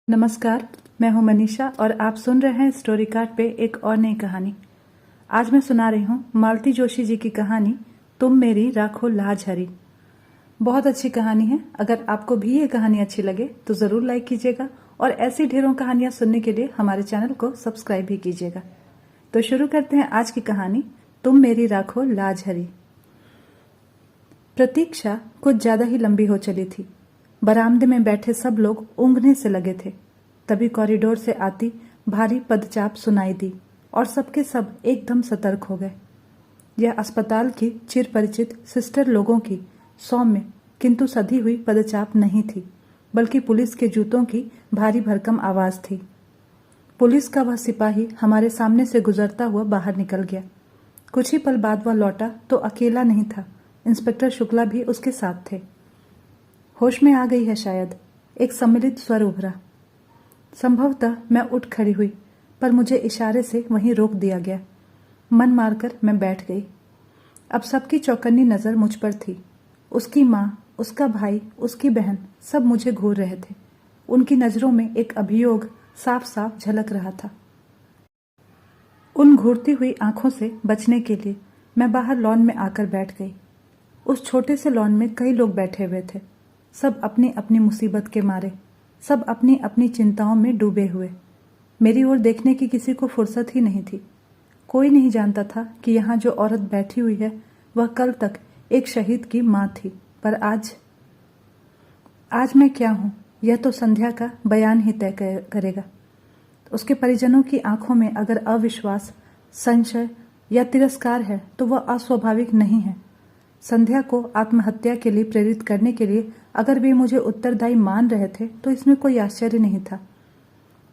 नमस्कार, मैं हूं मनीषा और आप सुन रहे हैं स्टोरी कार्ड पे एक और नई कहानी। आज मैं सुना रही हूं मालती जोशी जी की कहानी तुम मेरी राखो लाज हरी। बहुत अच्छी कहानी है। अगर आपको भी ये कहानी अच्छी लगे तो ज़रूर लाइक कीजिएगा और ऐसी ढेरों कहानियां सुनने के लिए हमारे चैनल को सब्सक्राइब भी कीजिएगा। तो शुरू करते हैं आज की कहानी तुम मेरी राखो लाज हरी। प्रतीक्षा कुछ ज्यादा ही लंबी हो चली थी। बरामदे में बैठे सब लोग ऊँघने से लगे थे। तभी कॉरिडोर से आती भारी पदचाप सुनाई दी और सबके सब एकदम सतर्क हो गए। यह अस्पताल की चिर परिचित सिस्टर लोगों की सौम्य किंतु सधी हुई पदचाप नहीं थी, बल्कि पुलिस के जूतों की भारी भरकम आवाज थी। पुलिस का वह सिपाही हमारे सामने से गुजरता हुआ बाहर निकल गया। कुछ ही पल बाद वह लौटा तो अकेला नहीं था, इंस्पेक्टर शुक्ला भी उसके साथ थे। होश में आ गई है शायद, एक सम्मिलित स्वर उभरा। संभवतः मैं उठ खड़ी हुई, पर मुझे इशारे से वहीं रोक दिया गया। मन मारकर मैं बैठ गई। अब सबकी चौकन्नी नजर मुझ पर थी। उसकी माँ, उसका भाई, उसकी बहन सब मुझे घूर रहे थे। उनकी नजरों में एक अभियोग साफ साफ झलक रहा था। उन घूरती हुई आंखों से बचने के लिए मैं बाहर लॉन में आकर बैठ गई। उस छोटे से लॉन में कई लोग बैठे हुए थे, सब अपनी अपनी मुसीबत के मारे, सब अपनी अपनी चिंताओं में डूबे हुए। मेरी ओर देखने की किसी को फुर्सत ही नहीं थी। कोई नहीं जानता था कि यहाँ जो औरत बैठी हुई है वह कल तक एक शहीद की माँ थी, पर आज मैं क्या हूँ यह तो संध्या का बयान ही तय करेगा। उसके परिजनों की आंखों में अगर अविश्वास, संशय या तिरस्कार है तो वह अस्वाभाविक नहीं है। संध्या को आत्महत्या के लिए प्रेरित करने के लिए अगर वे मुझे उत्तरदायी मान रहे थे तो इसमें कोई आश्चर्य नहीं था।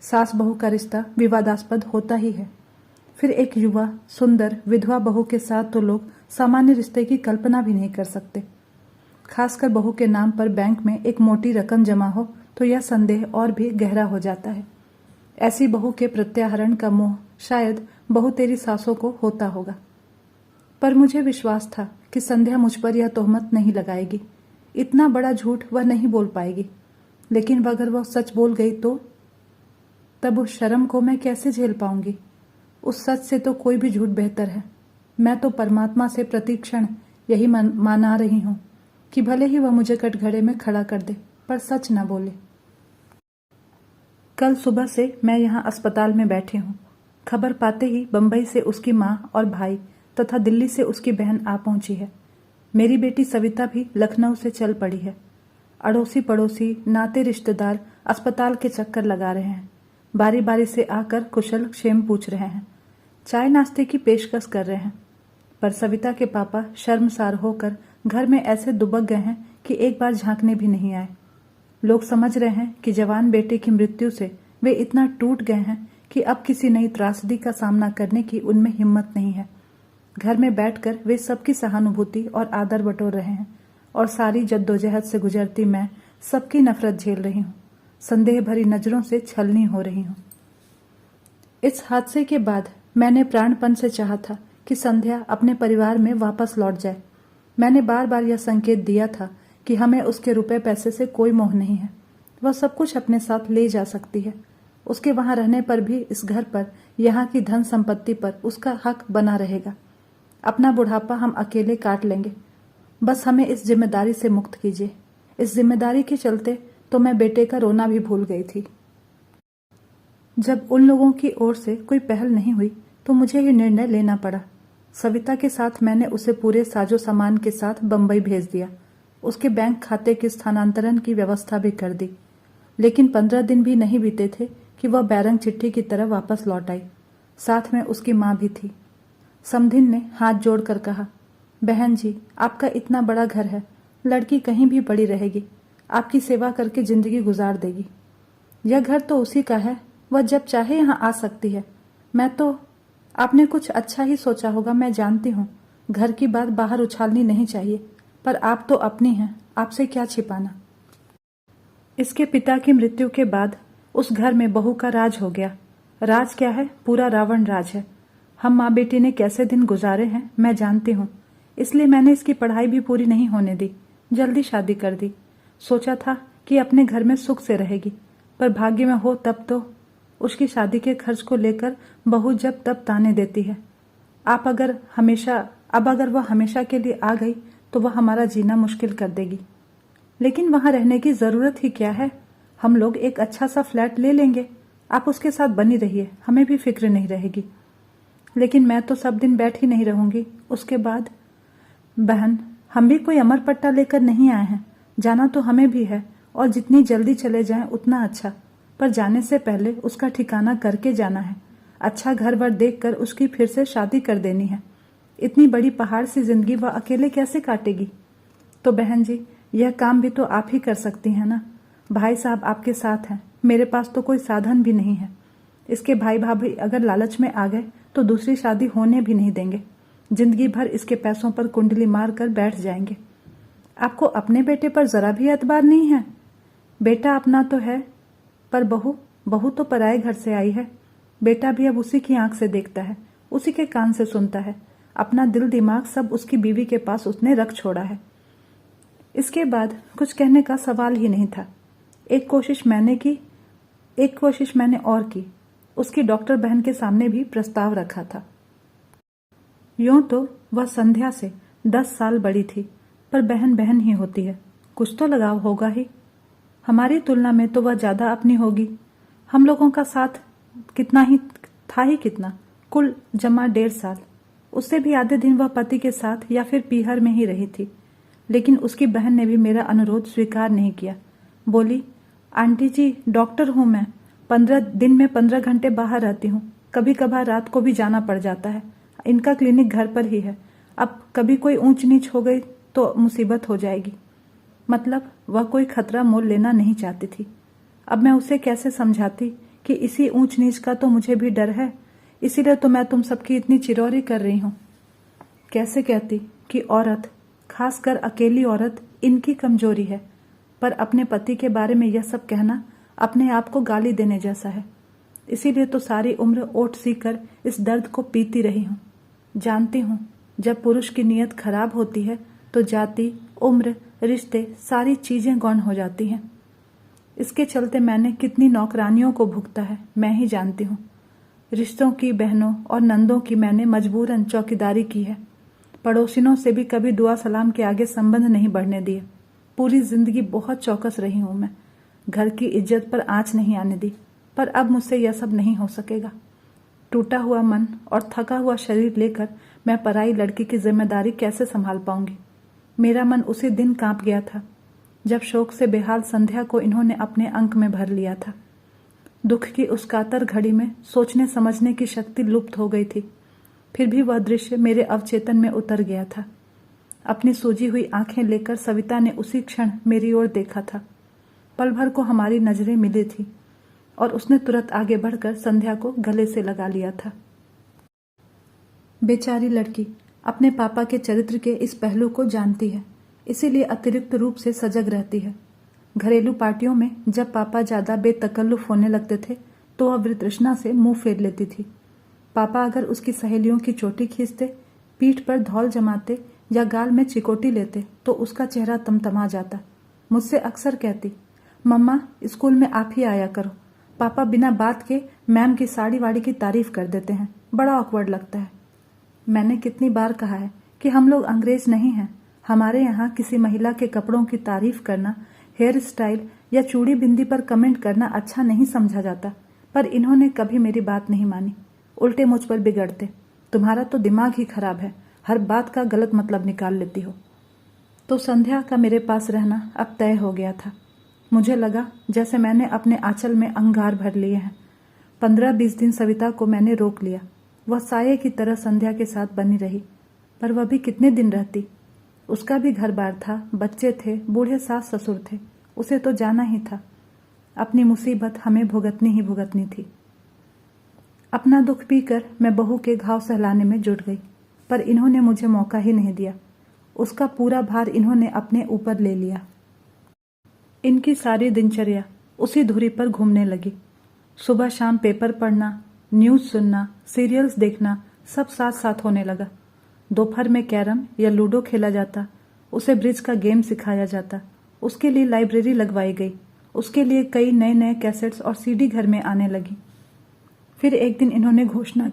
सास बहू का रिश्ता विवादास्पद होता ही है। फिर एक युवा सुंदर विधवा बहू के साथ तो लोग सामान्य रिश्ते की कल्पना भी नहीं कर सकते। खासकर बहू के नाम पर बैंक में एक मोटी रकम जमा हो तो यह संदेह और भी गहरा हो जाता है। ऐसी बहू के प्रत्याहरण का मोह शायद बहू तेरी सासों को होता होगा, पर मुझे विश्वास था कि संध्या मुझ पर यह तोहमत नहीं लगाएगी। इतना बड़ा झूठ वह नहीं बोल पाएगी। लेकिन अगर वह सच बोल गई तो तब उस शर्म को मैं कैसे झेल पाऊंगी। उस सच से तो कोई भी झूठ बेहतर है। मैं तो परमात्मा से प्रतिक्षण यही माना रही हूं कि भले ही वह मुझे कटघरे में खड़ा कर दे, पर सच न बोले। कल सुबह से मैं यहाँ अस्पताल में बैठी हूँ। खबर पाते ही बंबई से उसकी माँ और भाई तथा दिल्ली से उसकी बहन आ पहुंची है। मेरी बेटी सविता भी लखनऊ से चल पड़ी है। अड़ोसी पड़ोसी, नाते रिश्तेदार अस्पताल के चक्कर लगा रहे हैं। बारी बारी से आकर कुशल क्षेम पूछ रहे हैं। चाय नाश्ते की पेशकश कर रहे हैं। पर सविता के पापा शर्मसार होकर घर में ऐसे दुबक गए हैं कि एक बार झांकने भी नहीं आए। लोग समझ रहे हैं कि जवान बेटे की मृत्यु से वे इतना टूट गए हैं कि अब किसी नई त्रासदी का सामना करने की उनमें हिम्मत नहीं है। घर में बैठकर वे सबकी सहानुभूति और आदर बटोर रहे हैं और सारी जद्दोजहद से गुजरती मैं सबकी नफरत झेल रही हूँ। संदेह भरी नजरों से छलनी हो रही हूँ। इस हादसे के बाद मैंने प्राणपण से चाहा था कि संध्या अपने परिवार में वापस लौट जाए। मैंने बार बार यह संकेत दिया था कि हमें उसके रुपए पैसे से कोई मोह नहीं है। वह सब कुछ अपने साथ ले जा सकती है। उसके वहां रहने पर भी इस घर पर, यहाँ की धन संपत्ति पर उसका हक बना रहेगा। अपना बुढ़ापा हम अकेले काट लेंगे। बस हमें इस जिम्मेदारी से मुक्त कीजिए। इस जिम्मेदारी के चलते तो मैं बेटे का रोना भी भूल गई थी। जब उन लोगों की ओर से कोई पहल नहीं हुई तो मुझे ये निर्णय लेना पड़ा। सविता के साथ मैंने उसे पूरे साजो सामान के साथ बंबई भेज दिया। उसके बैंक खाते के स्थानांतरण की व्यवस्था भी कर दी। लेकिन 15 दिन भी नहीं बीते थे कि वह बैरंग चिट्ठी की तरह वापस लौट आई। साथ में उसकी माँ भी थी। समधिन ने हाथ जोड़कर कहा, बहन जी, आपका इतना बड़ा घर है, लड़की कहीं भी पड़ी रहेगी, आपकी सेवा करके जिंदगी गुजार देगी। यह घर तो उसी का है, वह जब चाहे यहाँ आ सकती है। आपने कुछ अच्छा ही सोचा होगा, मैं जानती हूँ। घर की बात बाहर उछालनी नहीं चाहिए, पर आप तो अपनी हैं, आपसे क्या छिपाना। इसके पिता की मृत्यु के बाद उस घर में बहू का राज हो गया। राज क्या है, पूरा रावण राज है। हम माँ बेटी ने कैसे दिन गुजारे हैं मैं जानती हूँ। इसलिए मैंने इसकी पढ़ाई भी पूरी नहीं होने दी, जल्दी शादी कर दी। सोचा था कि अपने घर में सुख से रहेगी, पर भाग्य में हो तब तो। उसकी शादी के खर्च को लेकर बहू जब तब ताने देती है। अब अगर वह हमेशा के लिए आ गई तो वह हमारा जीना मुश्किल कर देगी। लेकिन वहां रहने की जरूरत ही क्या है, हम लोग एक अच्छा सा फ्लैट ले लेंगे। आप उसके साथ बनी रहिए, हमें भी फिक्र नहीं रहेगी। लेकिन मैं तो सब दिन बैठ ही नहीं रहूंगी। उसके बाद बहन, हम भी कोई अमर पट्टा लेकर नहीं आए हैं। जाना तो हमें भी है और जितनी जल्दी चले जाएं उतना अच्छा। पर जाने से पहले उसका ठिकाना करके जाना है। अच्छा घर वर देख कर उसकी फिर से शादी कर देनी है। इतनी बड़ी पहाड़ सी जिंदगी वह अकेले कैसे काटेगी? तो बहन जी, यह काम भी तो आप ही कर सकती हैं ना। भाई साहब आपके साथ हैं, मेरे पास तो कोई साधन भी नहीं है। इसके भाई भाभी अगर लालच में आ गए तो दूसरी शादी होने भी नहीं देंगे। जिंदगी भर इसके पैसों पर कुंडली मार कर बैठ जाएंगे। आपको अपने बेटे पर जरा भी एतबार नहीं है? बेटा अपना तो है, पर बहू तो पराए घर से आई है। बेटा भी अब उसी की आंख से देखता है, उसी के कान से सुनता है। अपना दिल दिमाग सब उसकी बीवी के पास उसने रख छोड़ा है। इसके बाद कुछ कहने का सवाल ही नहीं था। एक कोशिश मैंने और की। उसकी डॉक्टर बहन के सामने भी प्रस्ताव रखा था। यूं तो वह संध्या से 10 साल बड़ी थी, पर बहन बहन ही होती है, कुछ तो लगाव होगा ही। हमारी तुलना में तो वह ज्यादा अपनी होगी। हम लोगों का साथ कितना, कुल जमा 1.5 साल। उससे भी आधे दिन वह पति के साथ या फिर पीहर में ही रही थी। लेकिन उसकी बहन ने भी मेरा अनुरोध स्वीकार नहीं किया। बोली, आंटी जी, डॉक्टर हूं मैं, 15 घंटे बाहर रहती हूँ। कभी कभार रात को भी जाना पड़ जाता है। इनका क्लिनिक घर पर ही है। अब कभी कोई ऊंच नीच हो गई तो मुसीबत हो जाएगी। मतलब वह कोई खतरा मोल लेना नहीं चाहती थी। अब मैं उसे कैसे समझाती कि इसी ऊंच नीच का तो मुझे भी डर है, इसीलिए तो मैं तुम सबकी इतनी चिरौरी कर रही हूँ। कैसे कहती कि औरत, खासकर अकेली औरत, इनकी कमजोरी है। पर अपने पति के बारे में यह सब कहना अपने आप को गाली देने जैसा है। इसीलिए तो सारी उम्र ओट सी कर इस दर्द को पीती रही हूँ। जानती हूँ जब पुरुष की नीयत खराब होती है तो जाति, उम्र, रिश्ते, सारी चीजें गौण हो जाती हैं। इसके चलते मैंने कितनी नौकरानियों को भुगता है मैं ही जानती हूँ। रिश्तों की, बहनों और नंदों की मैंने मजबूरन चौकीदारी की है। पड़ोसिनों से भी कभी दुआ सलाम के आगे संबंध नहीं बढ़ने दिए। पूरी जिंदगी बहुत चौकस रही हूं मैं। घर की इज्जत पर आंच नहीं आने दी। पर अब मुझसे यह सब नहीं हो सकेगा। टूटा हुआ मन और थका हुआ शरीर लेकर मैं पराई लड़की की जिम्मेदारी कैसे संभाल पाऊंगी? मेरा मन उसी दिन कांप गया था जब शोक से बेहाल संध्या को इन्होंने अपने अंक में भर लिया था। दुख की उस कातर घड़ी में सोचने समझने की शक्ति लुप्त हो गई थी। फिर भी वह दृश्य मेरे अवचेतन में उतर गया था। अपनी सूजी हुई आंखें लेकर सविता ने उसी क्षण मेरी ओर देखा था। पल भर को हमारी नजरें मिली थी और उसने तुरंत आगे बढ़कर संध्या को गले से लगा लिया था। बेचारी लड़की अपने पापा के चरित्र के इस पहलू को जानती है, इसीलिए अतिरिक्त रूप से सजग रहती है। घरेलू पार्टियों में जब पापा ज्यादा बेतकल्लुफ होने लगते थे तो वह वृतृष्णा से मुंह फेर लेती थी। पापा अगर उसकी सहेलियों की चोटी खींचते, पीठ पर धौल जमाते या गाल में चिकोटी लेते तो उसका चेहरा तमतमा जाता। मुझसे अक्सर कहती, मम्मा स्कूल में आप ही आया करो। पापा बिना बात के मैम की साड़ी वाड़ी की तारीफ कर देते हैं, बड़ा ऑकवर्ड लगता है। मैंने कितनी बार कहा है कि हम लोग अंग्रेज नहीं हैं। हमारे यहाँ किसी महिला के कपड़ों की तारीफ करना, हेयर स्टाइल या चूड़ी बिंदी पर कमेंट करना अच्छा नहीं समझा जाता। पर इन्होंने कभी मेरी बात नहीं मानी, उल्टे मुझ पर बिगड़ते। तुम्हारा तो दिमाग ही खराब है, हर बात का गलत मतलब निकाल लेती हो। तो संध्या का मेरे पास रहना अब तय हो गया था। मुझे लगा जैसे मैंने अपने आंचल में अंगार भर लिए हैं। 15-20 दिन सविता को मैंने रोक लिया। वह साये की तरह संध्या के साथ बनी रही। पर वह भी कितने दिन रहती? उसका भी घर बार था, बच्चे थे, बूढ़े सास ससुर थे। उसे तो जाना ही था। अपनी मुसीबत हमें भुगतनी ही भुगतनी थी। अपना दुख पीकर मैं बहू के घाव सहलाने में जुट गई, पर इन्होंने मुझे मौका ही नहीं दिया। उसका पूरा भार इन्होंने अपने ऊपर ले लिया। इनकी सारी दिनचर्या उसी धुरी पर घूमने लगी। सुबह शाम पेपर पढ़ना, न्यूज सुनना, सीरियल्स देखना, सब साथ साथ होने लगा। दोपहर में कैरम या लूडो खेला जाता, उसे ब्रिज का गेम सिखाया जाता, उसके लिए लाइब्रेरी लगवाई गई उसके लिए कई नए नए कैसेट्स और सीडी घर में आने लगी। फिर एक दिन इन्होंने घोषणा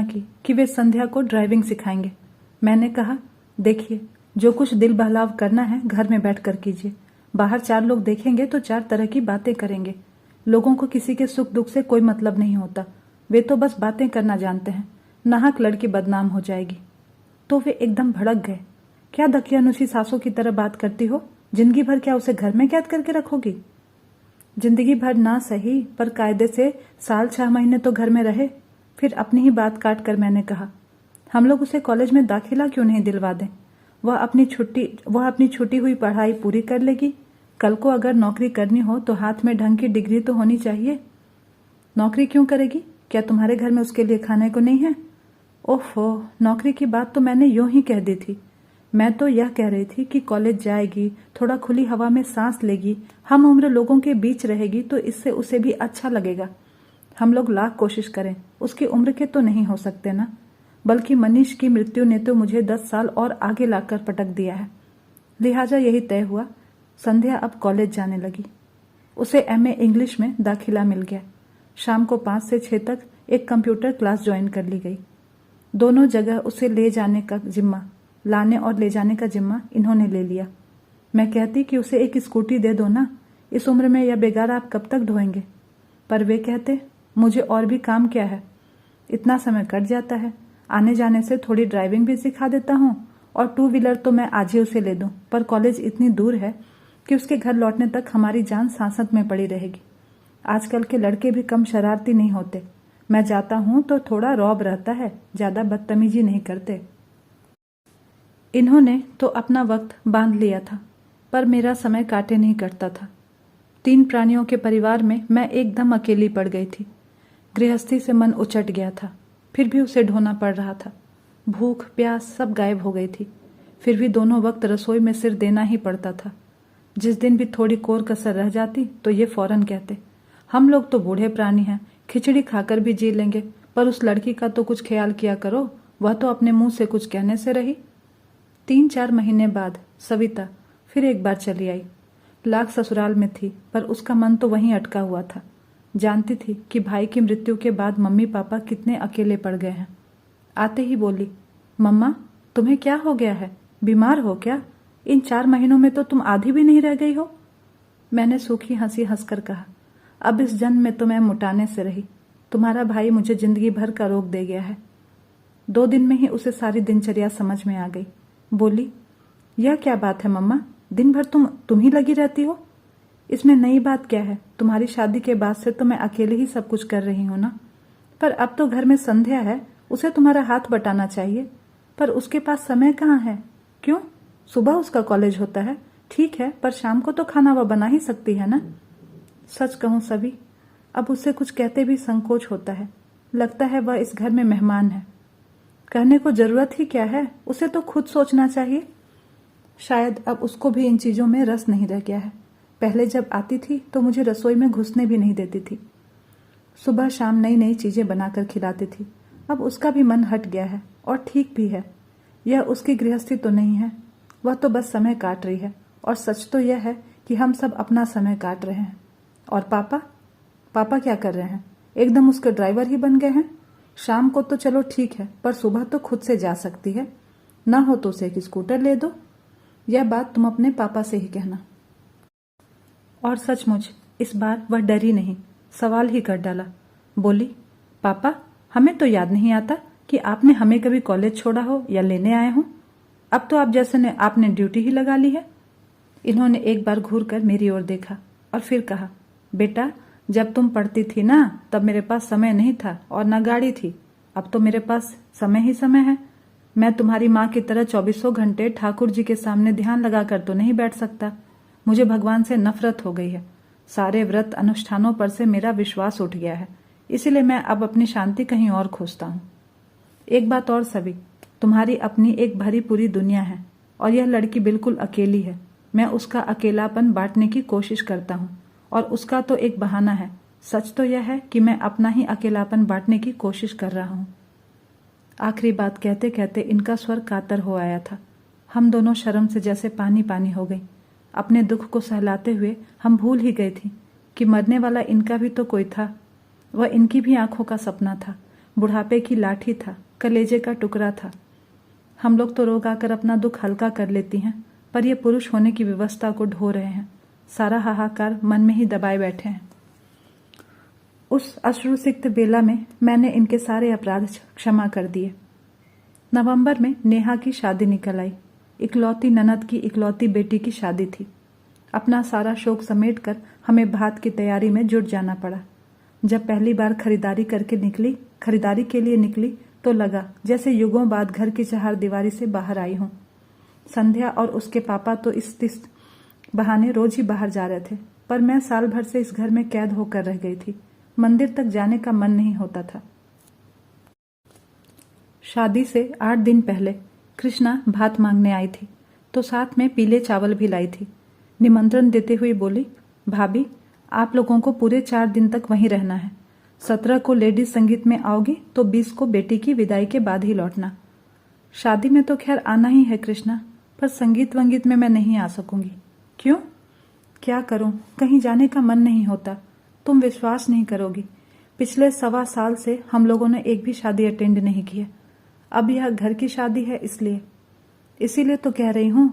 की कि वे संध्या को ड्राइविंग सिखाएंगे। मैंने कहा, देखिए, जो कुछ दिल बहलाव करना है घर में बैठ कर कीजिए। बाहर 4 लोग देखेंगे तो 4 तरह की बातें करेंगे। लोगों को किसी के सुख दुख से कोई मतलब नहीं होता, वे तो बस बातें करना जानते हैं। नाहक लड़की बदनाम हो जाएगी। तो वे एकदम भड़क गए। क्या दकियानुसी सासों की तरह बात करती हो? जिंदगी भर क्या उसे घर में कैद करके रखोगी? जिंदगी भर ना सही, पर कायदे से साल 6 महीने तो घर में रहे। फिर अपनी ही बात काट कर मैंने कहा, हम लोग उसे कॉलेज में दाखिला क्यों नहीं दिलवा दें? वह अपनी छुट्टी हुई पढ़ाई पूरी कर लेगी। कल को अगर नौकरी करनी हो तो हाथ में ढंग की डिग्री तो होनी चाहिए। नौकरी क्यों करेगी? क्या तुम्हारे घर में उसके लिए खाने को नहीं है? ओहो, नौकरी की बात तो मैंने यूं ही कह दी थी। मैं तो यह कह रही थी कि कॉलेज जाएगी, थोड़ा खुली हवा में सांस लेगी, हम उम्र लोगों के बीच रहेगी तो इससे उसे भी अच्छा लगेगा। हम लोग लाख कोशिश करें, उसकी उम्र के तो नहीं हो सकते ना। बल्कि मनीष की मृत्यु ने तो मुझे 10 साल और आगे लाकर पटक दिया है। लिहाजा यही तय हुआ, संध्या अब कॉलेज जाने लगी। उसे एमए इंग्लिश में दाखिला मिल गया। शाम को 5 से 6 तक एक कंप्यूटर क्लास ज्वाइन कर ली गई। दोनों जगह उसे लाने और ले जाने का जिम्मा इन्होंने ले लिया। मैं कहती कि उसे एक स्कूटी दे दो ना, इस उम्र में यह बेगार आप कब तक ढोएंगे? पर वे कहते, मुझे और भी काम क्या है, इतना समय कट जाता है, आने जाने से थोड़ी ड्राइविंग भी सिखा देता हूँ और 2 व्हीलर तो मैं आज ही उसे ले दूँ, पर कॉलेज इतनी दूर है कि उसके घर लौटने तक हमारी जान सांसत में पड़ी रहेगी। आजकल के लड़के भी कम शरारती नहीं होते। मैं जाता हूँ तो थोड़ा रौब रहता है, ज्यादा बदतमीजी नहीं करते। इन्होंने तो अपना वक्त बांध लिया था, पर मेरा समय काटे नहीं करता था। 3 प्राणियों के परिवार में मैं एकदम अकेली पड़ गई थी। गृहस्थी से मन उचट गया था, फिर भी उसे ढोना पड़ रहा था। भूख प्यास सब गायब हो गई थी, फिर भी दोनों वक्त रसोई में सिर देना ही पड़ता था। जिस दिन भी थोड़ी कोर कसर रह जाती तो ये फौरन कहते, हम लोग तो बूढ़े प्राणी हैं, खिचड़ी खाकर भी जी लेंगे, पर उस लड़की का तो कुछ ख्याल किया करो, वह तो अपने मुंह से कुछ कहने से रही। 3-4 महीने बाद सविता फिर एक बार चली आई। लाख ससुराल में थी, पर उसका मन तो वहीं अटका हुआ था। जानती थी कि भाई की मृत्यु के बाद मम्मी पापा कितने अकेले पड़ गए हैं। आते ही बोली, मम्मा तुम्हें क्या हो गया है? बीमार हो क्या? इन 4 महीनों में तो तुम आधी भी नहीं रह गई हो। मैंने सूखी हंसी हंसकर कहा, अब इस जन्म में तो मैं मुटाने से रही। तुम्हारा भाई मुझे जिंदगी भर का रोग दे गया है। 2 दिन में ही उसे सारी दिनचर्या समझ में आ गई। बोली, यह क्या बात है मम्मा, दिन भर तुम ही लगी रहती हो? इसमें नई बात क्या है? तुम्हारी शादी के बाद से तो मैं अकेले ही सब कुछ कर रही हूं ना। पर अब तो घर में संध्या है, उसे तुम्हारा हाथ बटाना चाहिए, पर उसके पास समय कहाँ है? क्यों? सुबह उसका कॉलेज होता है, ठीक है, पर शाम को तो खाना वह बना ही सकती है ना। सच कहूं सभी, अब उससे कुछ कहते भी संकोच होता है। लगता है वह इस घर में मेहमान है। कहने को जरूरत ही क्या है, उसे तो खुद सोचना चाहिए। शायद अब उसको भी इन चीजों में रस नहीं रह गया है। पहले जब आती थी तो मुझे रसोई में घुसने भी नहीं देती थी। सुबह शाम नई नई चीजें बनाकर खिलाती थी। अब उसका भी मन हट गया है, और ठीक भी है। यह उसकी गृहस्थी तो नहीं है, वह तो बस समय काट रही है। और सच तो यह है कि हम सब अपना समय काट रहे हैं। और पापा क्या कर रहे हैं? एकदम उसके ड्राइवर ही बन गए हैं। शाम को तो चलो ठीक है, पर सुबह तो खुद से जा सकती है। ना हो तो उसे एक स्कूटर ले दो। यह बात तुम अपने पापा से ही कहना। और सचमुच इस बार वह डरी नहीं, सवाल ही कर डाला। बोली, पापा हमें तो याद नहीं आता कि आपने हमें कभी कॉलेज छोड़ा हो या लेने आए हो। अब तो आप जैसे ने आपने ड्यूटी ही लगा ली है। इन्होंने एक बार घूर कर मेरी ओर देखा और फिर कहा, बेटा जब तुम पढ़ती थी ना तब मेरे पास समय नहीं था और ना गाड़ी थी। अब तो मेरे पास समय ही समय है। मैं तुम्हारी माँ की तरह 24 घंटे ठाकुर जी के सामने ध्यान लगाकर तो नहीं बैठ सकता। मुझे भगवान से नफरत हो गई है। सारे व्रत अनुष्ठानों पर से मेरा विश्वास उठ गया है, इसीलिए मैं अब अपनी शांति कहीं और खोजता हूँ। एक बात और सभी, तुम्हारी अपनी एक भरी पूरी दुनिया है और यह लड़की बिल्कुल अकेली है। मैं उसका अकेलापन बांटने की कोशिश करता हूँ और उसका तो एक बहाना है। सच तो यह है कि मैं अपना ही अकेलापन बांटने की कोशिश कर रहा हूँ। आखिरी बात कहते कहते इनका स्वर कातर हो आया था। हम दोनों शर्म से जैसे पानी पानी हो गई। अपने दुख को सहलाते हुए हम भूल ही गई थी कि मरने वाला इनका भी तो कोई था। वह इनकी भी आंखों का सपना था, बुढ़ापे की लाठी था, कलेजे का टुकड़ा था। हम लोग तो रोग आकर अपना दुख हल्का कर लेती हैं, पर ये पुरुष होने की व्यवस्था को ढो रहे हैं। सारा हाहाकार मन में ही दबाए बैठे हैं। उस अश्रुसिक्त बेला में मैंने इनके सारे अपराध क्षमा कर दिए। नवंबर में नेहा की शादी निकल आई। इकलौती ननद की इकलौती बेटी की शादी थी। अपना सारा शौक समेटकर हमें भात की तैयारी में जुट जाना पड़ा। जब पहली बार खरीदारी के लिए निकली तो लगा जैसे युगों बाद घर की चारदीवारी से बाहर आई हूं। संध्या और उसके पापा तो इस बहाने रोज ही बाहर जा रहे थे, पर मैं साल भर से इस घर में कैद होकर रह गई थी। मंदिर तक जाने का मन नहीं होता था। शादी से 8 दिन पहले कृष्णा भात मांगने आई थी तो साथ में पीले चावल भी लाई थी। निमंत्रण देते हुए बोली, भाभी आप लोगों को पूरे 4 दिन तक वहीं रहना है। 17 को लेडीज संगीत में आओगी तो 20 को बेटी की विदाई के बाद ही लौटना। शादी में तो खैर आना ही है कृष्णा, पर संगीत वंगीत में मैं नहीं आ सकूंगी। क्यों? क्या करूं, कहीं जाने का मन नहीं होता। तुम विश्वास नहीं करोगी, पिछले 1.25 साल से हम लोगों ने एक भी शादी अटेंड नहीं की है। अब यह घर की शादी है इसीलिए तो कह रही हूं।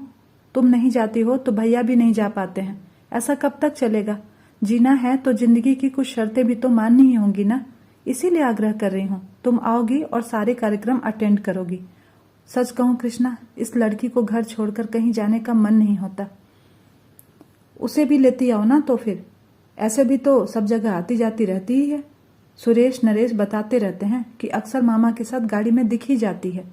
तुम नहीं जाती हो तो भैया भी नहीं जा पाते हैं। ऐसा कब तक चलेगा? जीना है तो जिंदगी की कुछ शर्तें भी तो माननी ही होंगी ना। इसीलिए आग्रह कर रही हूं, तुम आओगी और सारे कार्यक्रम अटेंड करोगी। सच कहूं कृष्णा, इस लड़की को घर छोड़कर कहीं जाने का मन नहीं होता। उसे भी लेती आओ ना। तो फिर ऐसे भी तो सब जगह आती जाती रहती ही है। सुरेश नरेश बताते रहते हैं कि अक्सर मामा के साथ गाड़ी में दिख ही जाती है।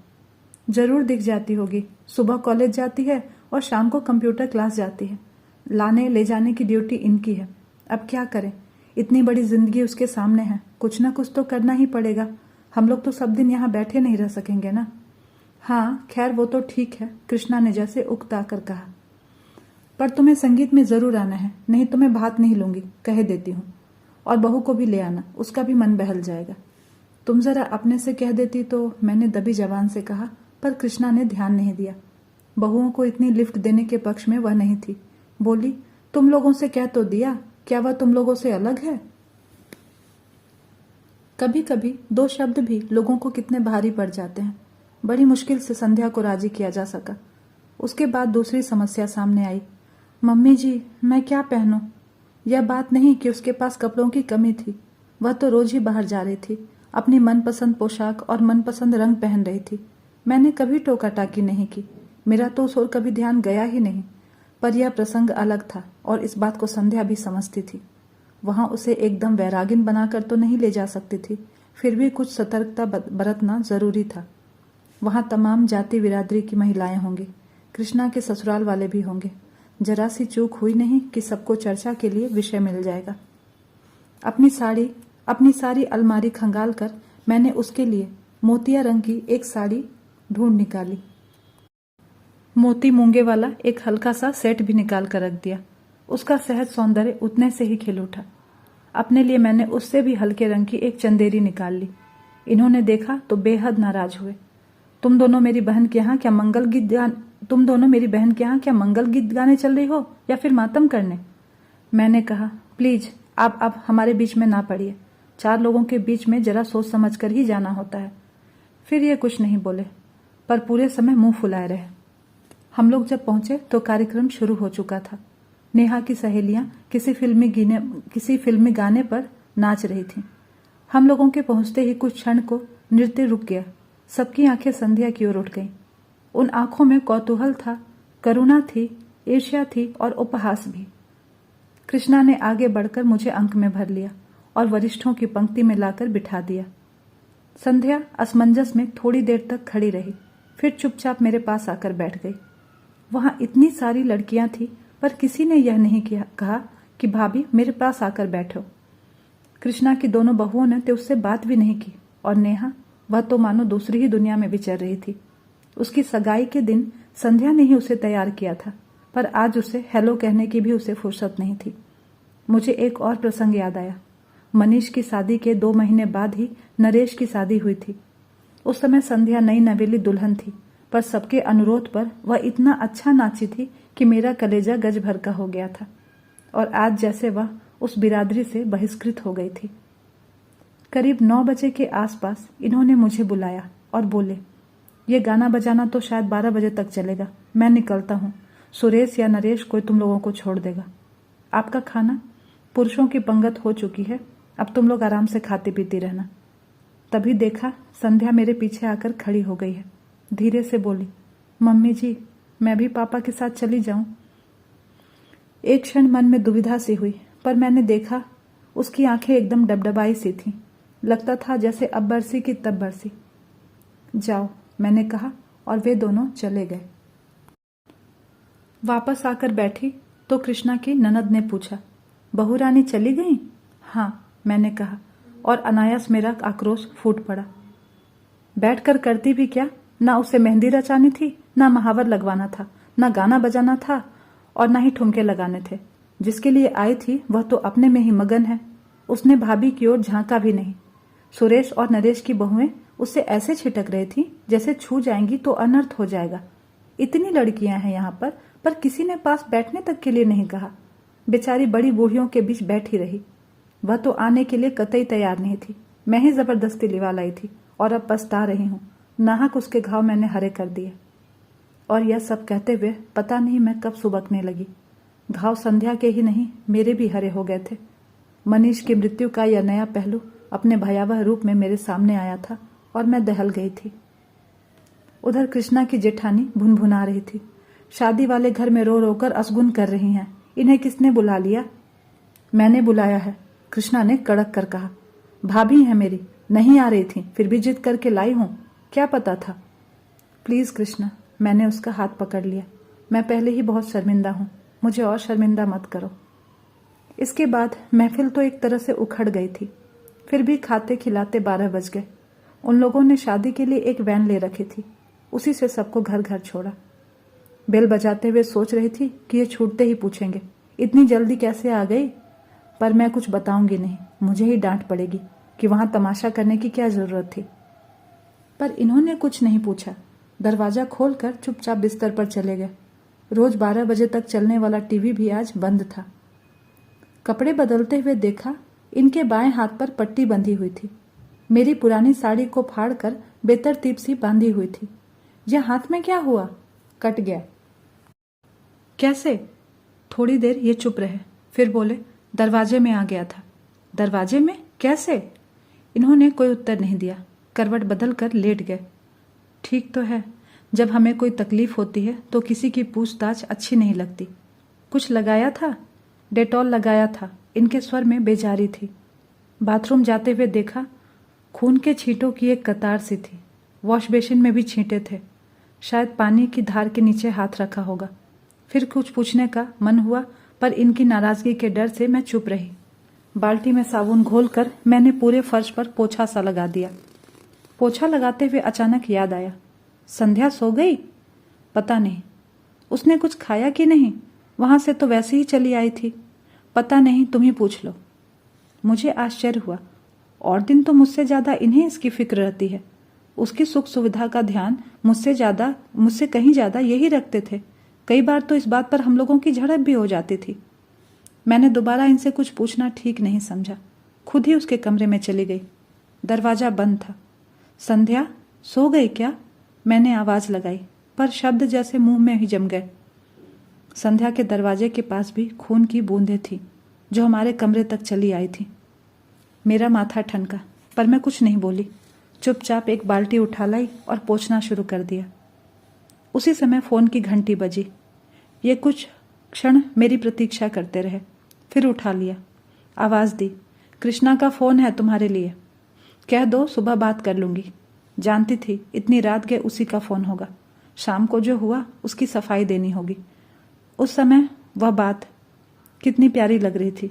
जरूर दिख जाती होगी। सुबह कॉलेज जाती है और शाम को कंप्यूटर क्लास जाती है। लाने ले जाने की ड्यूटी इनकी है। अब क्या करें, इतनी बड़ी जिंदगी उसके सामने है, कुछ ना कुछ तो करना ही पड़ेगा। हम लोग तो सब दिन यहाँ बैठे नहीं रह सकेंगे ना। हाँ खैर वो तो ठीक है, कृष्णा ने जैसे उकता कर कहा। पर तुम्हें संगीत में जरूर आना है, नहीं तो मैं भात नहीं लूंगी, कह देती हूँ। और बहू को भी ले आना, उसका भी मन बहल जाएगा। तुम जरा अपने से कह देती तो, मैंने दबी जबान से कहा, पर कृष्णा ने ध्यान नहीं दिया। बहुओं को इतनी लिफ्ट देने के पक्ष में वह नहीं थी। बोली, तुम लोगों से कह तो दिया, क्या वह तुम लोगों से अलग है? कभी कभी 2 शब्द भी लोगों को कितने भारी पड़ जाते हैं। बड़ी मुश्किल से संध्या को राजी किया जा सका। उसके बाद दूसरी समस्या सामने आई। मम्मी जी मैं क्या पहनूं? यह बात नहीं कि उसके पास कपड़ों की कमी थी, वह तो रोज ही बाहर जा रही थी, अपनी मनपसंद पोशाक और मनपसंद रंग पहन रही थी। मैंने कभी टोका टाकी नहीं की, मेरा तो उस ओर कभी ध्यान गया ही नहीं। पर यह प्रसंग अलग था और इस बात को संध्या भी समझती थी। वहां उसे एकदम वैरागिन बनाकर तो नहीं ले जा सकती थी, फिर भी कुछ सतर्कता बरतना जरूरी था। वहां तमाम जाति बिरादरी की महिलाएं होंगी, कृष्णा के ससुराल वाले भी होंगे। जरा सी चूक हुई नहीं कि सबको चर्चा के लिए विषय मिल जाएगा। अपनी सारी अलमारी खंगाल कर मैंने उसके लिए मोतिया रंग की एक साड़ी ढूंढ निकाली। मोती मूंगे वाला एक हल्का सा सेट भी निकाल कर रख दिया। उसका सहज सौंदर्य उतने से ही खिल उठा। अपने लिए मैंने उससे भी हल्के रंग की एक चंदेरी निकाल ली। इन्होंने देखा तो बेहद नाराज हुए। तुम दोनों मेरी बहन के यहाँ क्या मंगल गीत गाने चल रही हो या फिर मातम करने? मैंने कहा, प्लीज आप अब हमारे बीच में ना पड़िए। 4 लोगों के बीच में जरा सोच समझ कर ही जाना होता है। फिर ये कुछ नहीं बोले, पर पूरे समय मुंह फुलाए रहे। हम लोग जब पहुंचे तो कार्यक्रम शुरू हो चुका था। नेहा की सहेलियां किसी फिल्मी गाने पर नाच रही थीं। हम लोगों के पहुंचते ही कुछ क्षण को नृत्य रुक गया। सबकी आंखें संध्या की ओर उठ गईं। उन आंखों में कौतूहल था, करुणा थी, ईर्ष्या थी और उपहास भी। कृष्णा ने आगे बढ़कर मुझे अंक में भर लिया और वरिष्ठों की पंक्ति में लाकर बिठा दिया। संध्या असमंजस में थोड़ी देर तक खड़ी रही, फिर चुपचाप मेरे पास आकर बैठ गई। वहां इतनी सारी लड़कियां थी, पर किसी ने यह नहीं कहा कि भाभी मेरे पास आकर बैठो। कृष्णा की दोनों बहुओं ने तो उससे बात भी नहीं की, और नेहा, वह तो मानो दूसरी ही दुनिया में विचर रही थी। उसकी सगाई के दिन संध्या ने ही उसे तैयार किया था, पर आज उसे हेलो कहने की भी उसे फुर्सत नहीं थी। मुझे एक और प्रसंग याद आया। मनीष की शादी के 2 महीने बाद ही नरेश की शादी हुई थी। उस समय संध्या नई नवेली दुल्हन थी, पर सबके अनुरोध पर वह इतना अच्छा नाची थी कि मेरा कलेजा गज भर का हो गया था और आज जैसे वह उस बिरादरी से बहिष्कृत हो गई थी। करीब 9 बजे के आसपास इन्होंने मुझे बुलाया और बोले, ये गाना बजाना तो शायद 12 बजे तक चलेगा, मैं निकलता हूँ, सुरेश या नरेश कोई तुम लोगों को छोड़ देगा। आपका खाना, पुरुषों की पंगत हो चुकी है, अब तुम लोग आराम से खाती पीती रहना। तभी देखा संध्या मेरे पीछे आकर खड़ी हो गई है। धीरे से बोली, मम्मी जी मैं भी पापा के साथ चली जाऊं। एक क्षण मन में दुविधा सी हुई, पर मैंने देखा उसकी आंखें एकदम डबडबाई सी थीं। लगता था जैसे अब बरसी की तब बरसी। जाओ, मैंने कहा और वे दोनों चले गए। वापस आकर बैठी तो कृष्णा की ननद ने पूछा, बहू रानी चली गई? हाँ, मैंने कहा और अनायास मेरा आक्रोश फूट पड़ा। बैठकर करती भी क्या? ना उसे मेहंदी रचानी थी, ना महावर लगवाना था, ना गाना बजाना था और ना ही ठुमके लगाने थे। जिसके लिए आई थी वह तो अपने में ही मगन है। उसने भाभी की ओर झांका भी नहीं। सुरेश और नरेश की बहुएं उससे ऐसे छिटक रही थी जैसे छू जाएंगी तो अनर्थ हो जाएगा। इतनी लड़कियां हैं यहाँ पर किसी ने पास बैठने तक के लिए नहीं कहा। बेचारी बड़ी बूढ़ियों के बीच बैठी रही। वह तो आने के लिए कतई तैयार नहीं थी। मैं ही जबरदस्ती लिवा लाई थी और अब पछता रही हूँ। नाहक उसके घाव मैंने हरे कर दिए। और यह सब कहते हुए पता नहीं मैं कब सुबकने लगी। घाव संध्या के ही नहीं, मेरे भी हरे हो गए थे। मनीष की मृत्यु का यह नया पहलू अपने भयावह रूप में मेरे सामने आया था और मैं दहल गई थी। उधर कृष्णा की जेठानी भुनभुना रही थी। शादी वाले घर में रो रोकर असगुन कर रही हैं। इन्हें किसने बुला लिया? मैंने बुलाया है, कृष्णा ने कड़क कर कहा। भाभी है मेरी, नहीं आ रही थी, फिर भी जिद करके लाई हूं। क्या पता था? प्लीज कृष्णा, मैंने उसका हाथ पकड़ लिया। मैं पहले ही बहुत शर्मिंदा हूं, मुझे और शर्मिंदा मत करो। इसके बाद महफिल तो एक तरह से उखड़ गई थी। फिर भी खाते खिलाते 12 बज गए। उन लोगों ने शादी के लिए एक वैन ले रखी थी, उसी से सबको घर घर छोड़ा। बेल बजाते हुए सोच रही थी कि ये छूटते ही पूछेंगे, इतनी जल्दी कैसे आ गई? पर मैं कुछ बताऊंगी नहीं, मुझे ही डांट पड़ेगी कि वहां तमाशा करने की क्या जरूरत थी। पर इन्होंने कुछ नहीं पूछा। दरवाजा खोलकर चुपचाप बिस्तर पर चले गए। रोज 12 बजे तक चलने वाला टीवी भी आज बंद था। कपड़े बदलते हुए देखा, इनके बाएं हाथ पर पट्टी बंधी हुई थी। मेरी पुरानी साड़ी को फाड़कर बेतरतीब सी बांधी हुई थी। यह हाथ में क्या हुआ? कट गया। कैसे? थोड़ी देर ये चुप रहे, फिर बोले, दरवाजे में आ गया था। दरवाजे में? कैसे? इन्होंने कोई उत्तर नहीं दिया। करवट बदल कर लेट गए। ठीक तो है, जब हमें कोई तकलीफ होती है तो किसी की पूछताछ अच्छी नहीं लगती। कुछ लगाया था? डेटॉल लगाया था। इनके स्वर में बेजारी थी। बाथरूम जाते हुए देखा, खून के छींटों की एक कतार सी थी। वॉश बेसिन में भी छींटे थे। शायद पानी की धार के नीचे हाथ रखा होगा। फिर कुछ पूछने का मन हुआ, पर इनकी नाराजगी के डर से मैं चुप रही। बाल्टी में साबुन घोलकर मैंने पूरे फर्श पर पोछा सा लगा दिया। पोछा लगाते हुए अचानक याद आया, संध्या सो गई? पता नहीं, उसने कुछ खाया कि नहीं? वहां से तो वैसे ही चली आई थी। पता नहीं, तुम ही पूछ लो। मुझे आश्चर्य हुआ। और दिन तो मुझसे ज्यादा इन्हें इसकी फिक्र रहती है। उसकी सुख सुविधा का ध्यान मुझसे कहीं ज्यादा यही रखते थे। कई बार तो इस बात पर हम लोगों की झड़प भी हो जाती थी। मैंने दोबारा इनसे कुछ पूछना ठीक नहीं समझा। खुद ही उसके कमरे में चली गई। दरवाजा बंद था। संध्या सो गई क्या? मैंने आवाज लगाई, पर शब्द जैसे मुंह में ही जम गए। संध्या के दरवाजे के पास भी खून की बूंदें थी, जो हमारे कमरे तक चली आई थी। मेरा माथा ठनका, पर मैं कुछ नहीं बोली। चुपचाप एक बाल्टी उठा लाई और पोंछना शुरू कर दिया। उसी समय फोन की घंटी बजी। ये कुछ क्षण मेरी प्रतीक्षा करते रहे, फिर उठा लिया। आवाज दी, कृष्णा का फोन है तुम्हारे लिए। कह दो सुबह बात कर लूंगी। जानती थी इतनी रात गए उसी का फोन होगा। शाम को जो हुआ उसकी सफाई देनी होगी। उस समय वह बात कितनी प्यारी लग रही थी,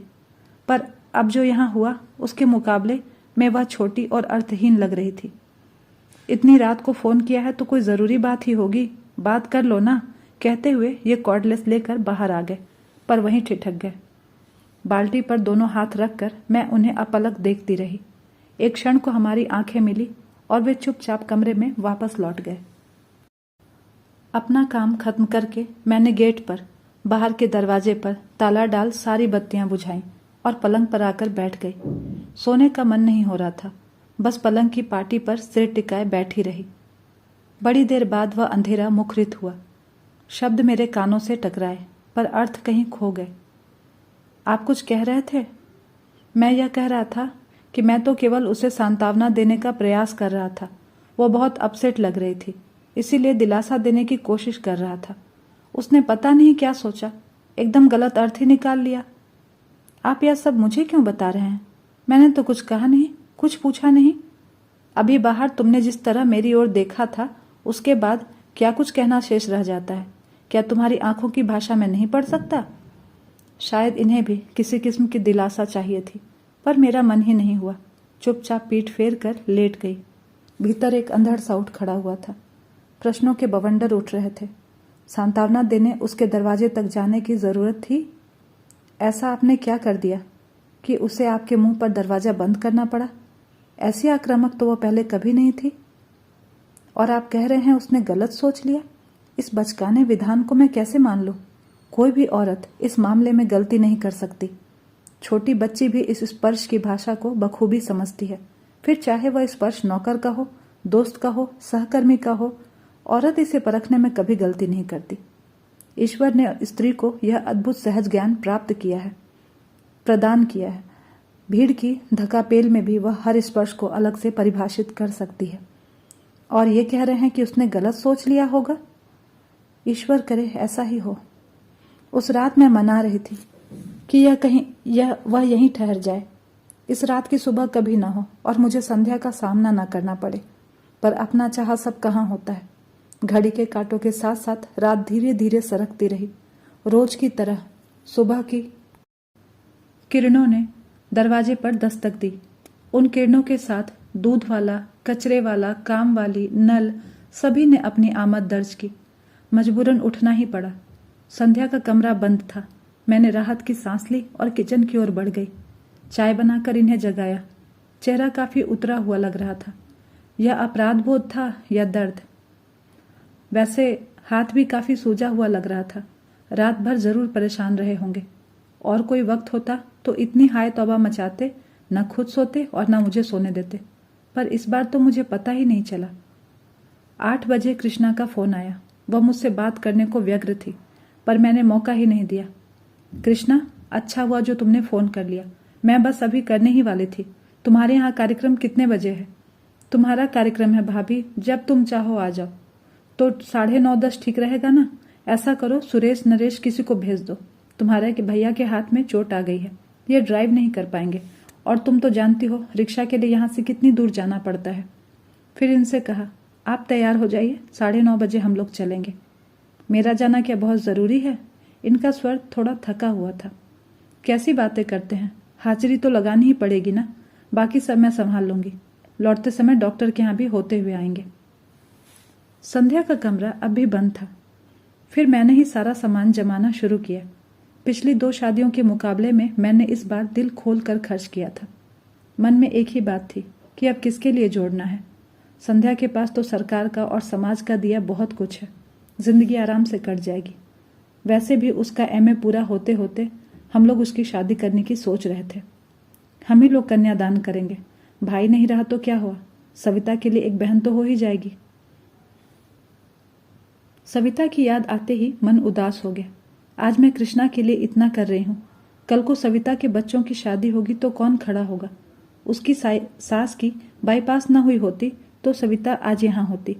पर अब जो यहाँ हुआ उसके मुकाबले में वह छोटी और अर्थहीन लग रही थी। इतनी रात को फोन किया है तो कोई जरूरी बात ही होगी, बात कर लो ना। कहते हुए ये कॉर्डलेस लेकर बाहर आ गए, पर वहीं ठिठक गए। बाल्टी पर दोनों हाथ रखकर मैं उन्हें अपलक देखती रही। एक क्षण को हमारी आंखें मिली और वे चुपचाप कमरे में वापस लौट गए। अपना काम खत्म करके मैंने गेट पर बाहर के दरवाजे पर ताला डाल सारी बत्तियां बुझाईं और पलंग पर आकर बैठ गई। सोने का मन नहीं हो रहा था, बस पलंग की पाटी पर सिर टिकाए बैठी रही। बड़ी देर बाद वह अंधेरा मुखरित हुआ। शब्द मेरे कानों से टकराए पर अर्थ कहीं खो गए। आप कुछ कह रहे थे? मैं यह कह रहा था कि मैं तो केवल उसे सांत्वना देने का प्रयास कर रहा था। वो बहुत अपसेट लग रही थी, इसीलिए दिलासा देने की कोशिश कर रहा था। उसने पता नहीं क्या सोचा, एकदम गलत अर्थ ही निकाल लिया। आप यह सब मुझे क्यों बता रहे हैं? मैंने तो कुछ कहा नहीं, कुछ पूछा नहीं। अभी बाहर तुमने जिस तरह मेरी ओर देखा था, उसके बाद क्या कुछ कहना शेष रह जाता है? क्या तुम्हारी आंखों की भाषा में नहीं पढ़ सकता? शायद इन्हें भी किसी किस्म की दिलासा चाहिए थी, पर मेरा मन ही नहीं हुआ। चुपचाप पीठ फेर कर लेट गई। भीतर एक अंधड़ सा उठ खड़ा हुआ था। प्रश्नों के बवंडर उठ रहे थे। सांत्वना देने उसके दरवाजे तक जाने की जरूरत थी? ऐसा आपने क्या कर दिया कि उसे आपके मुंह पर दरवाजा बंद करना पड़ा? ऐसी आक्रामक तो वो पहले कभी नहीं थी। और आप कह रहे हैं उसने गलत सोच लिया? इस बचकाने विधान को मैं कैसे मान लूं? कोई भी औरत इस मामले में गलती नहीं कर सकती। छोटी बच्ची भी इस स्पर्श की भाषा को बखूबी समझती है, फिर चाहे वह स्पर्श नौकर का हो, दोस्त का हो, सहकर्मी का हो। औरत इसे परखने में कभी गलती नहीं करती। ईश्वर ने स्त्री को यह अद्भुत सहज ज्ञान प्राप्त किया है, प्रदान किया है। भीड़ की धकापेल में भी वह हर स्पर्श को अलग से परिभाषित कर सकती है। और ये कह रहे हैं कि उसने गलत सोच लिया होगा? ईश्वर करे ऐसा ही हो। उस रात मैं मना रही थी कि वह यहीं ठहर जाए, इस रात की सुबह कभी ना हो और मुझे संध्या का सामना ना करना पड़े। पर अपना चाहा सब कहाँ होता है। घड़ी के कांटों के साथ साथ रात धीरे धीरे सरकती रही। रोज की तरह सुबह की किरणों ने दरवाजे पर दस्तक दी। उन किरणों के साथ दूध वाला, कचरे वाला, काम वाली, नल, सभी ने अपनी आमद दर्ज की। मजबूरन उठना ही पड़ा। संध्या का कमरा बंद था। मैंने राहत की सांस ली और किचन की ओर बढ़ गई। चाय बनाकर इन्हें जगाया। चेहरा काफी उतरा हुआ लग रहा था। यह अपराध बोध था या दर्द? वैसे हाथ भी काफी सूजा हुआ लग रहा था। रात भर जरूर परेशान रहे होंगे। और कोई वक्त होता तो इतनी हाय तौबा मचाते, न खुद सोते और न मुझे सोने देते। पर इस बार तो मुझे पता ही नहीं चला। 8 बजे कृष्णा का फोन आया। वह मुझसे बात करने को व्यग्र थी, पर मैंने मौका ही नहीं दिया। कृष्णा, अच्छा हुआ जो तुमने फोन कर लिया। मैं बस अभी करने ही वाली थी। तुम्हारे यहाँ कार्यक्रम कितने बजे है? तुम्हारा कार्यक्रम है भाभी, जब तुम चाहो आ जाओ। तो 9:30-10 ठीक रहेगा ना? ऐसा करो, सुरेश नरेश किसी को भेज दो। तुम्हारे भैया के हाथ में चोट आ गई है, ये ड्राइव नहीं कर पाएंगे। और तुम तो जानती हो रिक्शा के लिए यहाँ से कितनी दूर जाना पड़ता है। फिर इनसे कहा, आप तैयार हो जाइए, 9:30 बजे हम लोग चलेंगे। मेरा जाना क्या बहुत जरूरी है? इनका स्वर थोड़ा थका हुआ था। कैसी बातें करते हैं, हाजिरी तो लगानी ही पड़ेगी ना। बाकी सब मैं संभाल लूंगी। लौटते समय डॉक्टर के यहाँ भी होते हुए आएंगे। संध्या का कमरा अब भी बंद था। फिर मैंने ही सारा सामान जमाना शुरू किया। पिछली 2 शादियों के मुकाबले में मैंने इस बार दिल खोल कर खर्च किया था। मन में एक ही बात थी कि अब किसके लिए जोड़ना है। संध्या के पास तो सरकार का और समाज का दिया बहुत कुछ है। जिंदगी आराम से कट जाएगी। वैसे भी उसका MA पूरा होते होते हम लोग उसकी शादी करने की सोच रहे थे। हम ही लोग कन्यादान करेंगे। भाई नहीं रहा तो क्या हुआ, सविता के लिए एक बहन तो हो ही जाएगी। सविता की याद आते ही मन उदास हो गया। आज मैं कृष्णा के लिए इतना कर रही हूँ, कल को सविता के बच्चों की शादी होगी तो कौन खड़ा होगा? उसकी सास की बाईपास ना हुई होती तो सविता आज यहाँ होती,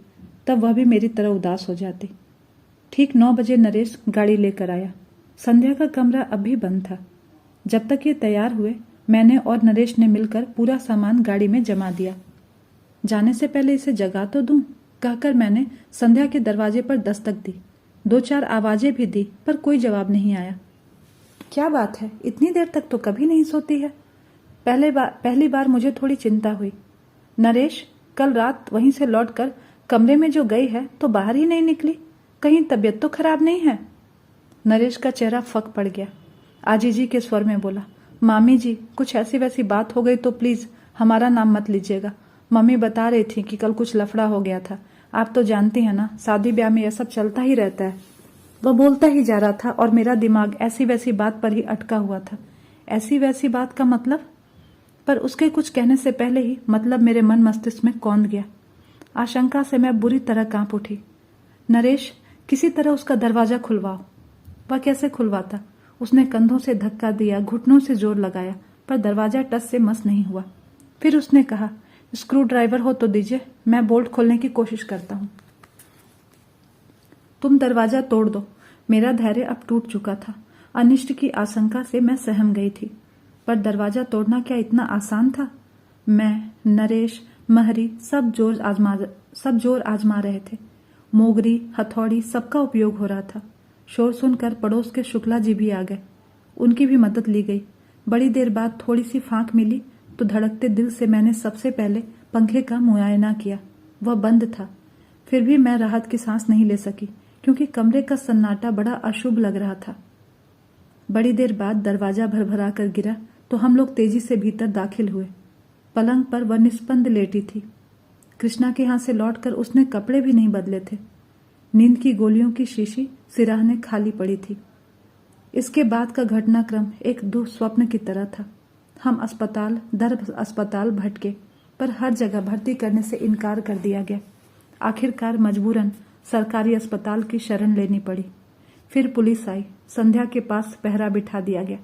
तब वह भी मेरी तरह उदास हो जाती। ठीक 9 बजे नरेश गाड़ी लेकर आया। संध्या का कमरा अब भी बंद था। जब तक ये तैयार हुए, मैंने और नरेश ने मिलकर पूरा सामान गाड़ी में जमा दिया। जाने से पहले इसे जगा तो दूं, कहकर मैंने संध्या के दरवाजे पर दस्तक दी। 2-4 आवाजें भी दी, पर कोई जवाब नहीं आया। क्या बात है, इतनी देर तक तो कभी नहीं सोती है। पहली बार मुझे थोड़ी चिंता हुई। नरेश, कल रात वहीं से लौटकर कमरे में जो गई है तो बाहर ही नहीं निकली। कहीं तबीयत तो खराब नहीं है? नरेश का चेहरा फक पड़ गया। आजीजी के स्वर में बोला, मामी जी, कुछ ऐसी वैसी बात हो गई तो प्लीज हमारा नाम मत लीजिएगा। मम्मी बता रही थी कि कल कुछ लफड़ा हो गया था। आप तो जानती हैं ना, शादी ब्याह में यह सब चलता ही रहता है। वह बोलता ही जा रहा था और मेरा दिमाग ऐसी वैसी बात पर ही अटका हुआ था। ऐसी वैसी बात का मतलब? पर उसके कुछ कहने से पहले ही मतलब मेरे मन मस्तिष्क में कौंध गया। आशंका से मैं बुरी तरह कांप उठी। नरेश, किसी तरह उसका दरवाजा खुलवाओ। वह कैसे खुलवाता? उसने कंधों से धक्का दिया, घुटनों से जोर लगाया, पर दरवाजा टस से मस नहीं हुआ। फिर उसने कहा, स्क्रू ड्राइवर हो तो दीजिए, मैं बोल्ट खोलने की कोशिश करता हूं। तुम दरवाजा तोड़ दो। मेरा धैर्य अब टूट चुका था। अनिष्ट की आशंका से मैं सहम गई थी, पर दरवाजा तोड़ना क्या इतना आसान था? मैं, नरेश, महरी सब जोर आजमा रहे थे। मोगरी, हथौड़ी सबका उपयोग हो रहा था। शोर सुनकर पड़ोस के शुक्ला जी भी आ गए। उनकी भी मदद ली गई। बड़ी देर बाद थोड़ी सी फांक मिली तो धड़कते दिल से मैंने सबसे पहले पंखे का मुआयना किया। वह बंद था। फिर भी मैं राहत की सांस नहीं ले सकी, क्योंकि कमरे का सन्नाटा बड़ा अशुभ लग रहा था। बड़ी देर बाद दरवाजा भरभरा कर गिरा तो हम लोग तेजी से भीतर दाखिल हुए। पलंग पर वह निस्पंद लेटी थी। कृष्णा के यहाँ से लौटकर उसने कपड़े भी नहीं बदले थे। नींद की गोलियों की शीशी सिराहने खाली पड़ी थी। इसके बाद का घटनाक्रम एक दुस्वप्न की तरह था। हम अस्पताल दर अस्पताल भटके, पर हर जगह भर्ती करने से इनकार कर दिया गया। आखिरकार मजबूरन सरकारी अस्पताल की शरण लेनी पड़ी। फिर पुलिस आई। संध्या के पास पहरा बिठा दिया गया।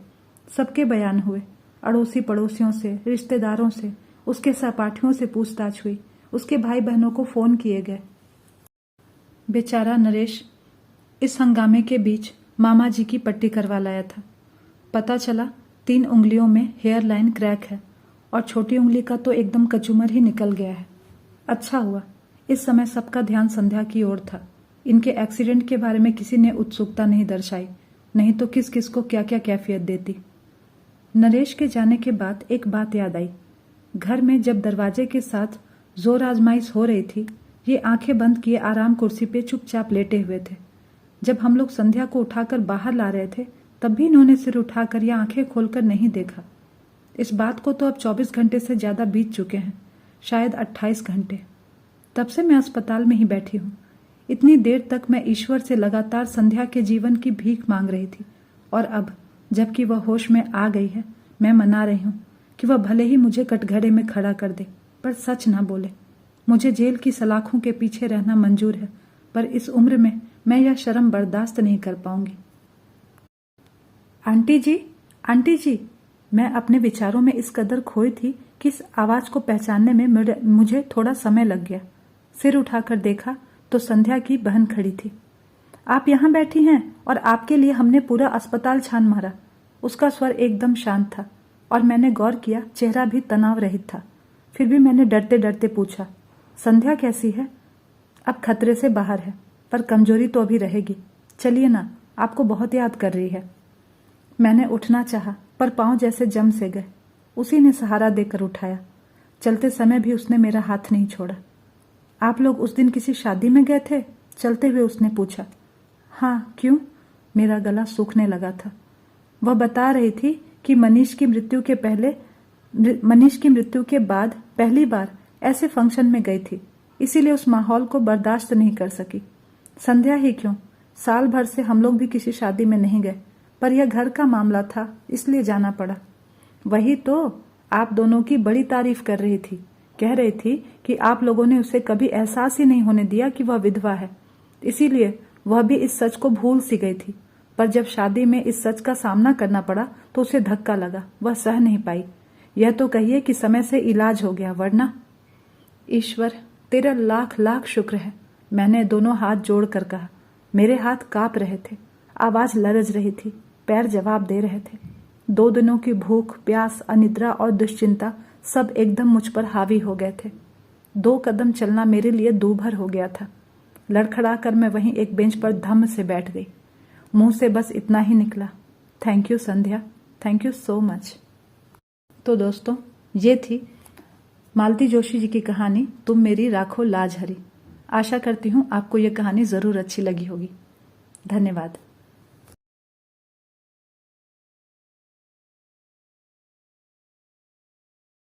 सबके बयान हुए। अड़ोसी पड़ोसियों से, रिश्तेदारों से, उसके सहपाठियों से पूछताछ हुई। उसके भाई बहनों को फोन किए गए। बेचारा नरेश इस हंगामे के बीच मामा जी की पट्टी करवा लाया था। पता चला 3 उंगलियों में हेयर लाइन क्रैक है और छोटी उंगली का तो एकदम कचूमर ही निकल गया है। अच्छा हुआ इस समय सबका ध्यान संध्या की ओर था। इनके एक्सीडेंट के बारे में किसी ने उत्सुकता नहीं दर्शाई, नहीं तो किस किस को क्या क्या कैफियत देती। नरेश के जाने के बाद एक बात याद आई। घर में जब दरवाजे के साथ जोर आजमाइश हो रही थी, ये आंखें बंद किए आराम कुर्सी पे चुपचाप लेटे हुए थे। जब हम लोग संध्या को उठाकर बाहर ला रहे थे, तब भी इन्होंने सिर उठाकर या आंखें खोलकर नहीं देखा। इस बात को तो अब 24 घंटे से ज्यादा बीत चुके हैं, शायद 28 घंटे। तब से मैं अस्पताल में ही बैठी हूँ। इतनी देर तक मैं ईश्वर से लगातार संध्या के जीवन की भीख मांग रही थी, और अब जबकि वह होश में आ गई है, मैं मना रही हूँ कि वह भले ही मुझे कटघरे में खड़ा कर दे, पर सच ना बोले। मुझे जेल की सलाखों के पीछे रहना मंजूर है, पर इस उम्र में मैं यह शर्म बर्दाश्त नहीं कर पाऊंगी। आंटी जी, आंटी जी। मैं अपने विचारों में इस कदर खोई थी कि इस आवाज को पहचानने में मुझे थोड़ा समय लग गया। सिर उठाकर देखा तो संध्या की बहन खड़ी थी। आप यहाँ बैठी हैं और आपके लिए हमने पूरा अस्पताल छान मारा। उसका स्वर एकदम शांत था और मैंने गौर किया चेहरा भी तनाव रहित था। फिर भी मैंने डरते डरते पूछा, संध्या कैसी है? अब खतरे से बाहर है, पर कमजोरी तो अभी रहेगी। चलिए ना, आपको बहुत याद कर रही है। मैंने उठना चाहा, पर पांव जैसे जम से गए। उसी ने सहारा देकर उठाया। चलते समय भी उसने मेरा हाथ नहीं छोड़ा। आप लोग उस दिन किसी शादी में गए थे? चलते हुए उसने पूछा। हाँ, क्यों? मेरा गला सूखने लगा था। वह बता रही थी कि मनीष की मृत्यु के बाद पहली बार ऐसे फंक्शन में गई थी, इसीलिए उस माहौल को बर्दाश्त नहीं कर सकी। संध्या ही क्यों, साल भर से हम लोग भी किसी शादी में नहीं गए, पर यह घर का मामला था, इसलिए जाना पड़ा। वही तो, आप दोनों की बड़ी तारीफ कर रही थी। कह रही थी कि आप लोगों ने उसे कभी एहसास ही नहीं होने दिया कि वह विधवा है, इसीलिए वह भी इस सच को भूल सी गई थी। पर जब शादी में इस सच का सामना करना पड़ा तो उसे धक्का लगा, वह सह नहीं पाई। यह तो कहिए कि समय से इलाज हो गया, वरना। ईश्वर तेरा लाख लाख शुक्र है, मैंने दोनों हाथ जोड़कर कहा। मेरे हाथ कांप रहे थे, आवाज लरज रही थी, पैर जवाब दे रहे थे। 2 दिनों की भूख, प्यास, अनिद्रा और दुश्चिंता सब एकदम मुझ पर हावी हो गए थे। 2 कदम चलना मेरे लिए दूभर हो गया था। लड़खड़ा कर मैं वहीं एक बेंच पर धम्म से बैठ गई। मुंह से बस इतना ही निकला, thank you Sandhya, thank you so much. तो दोस्तों, ये थी मालती जोशी जी की कहानी तुम मेरी राखो लाज हरी। आशा करती हूँ आपको ये कहानी जरूर अच्छी लगी होगी। धन्यवाद।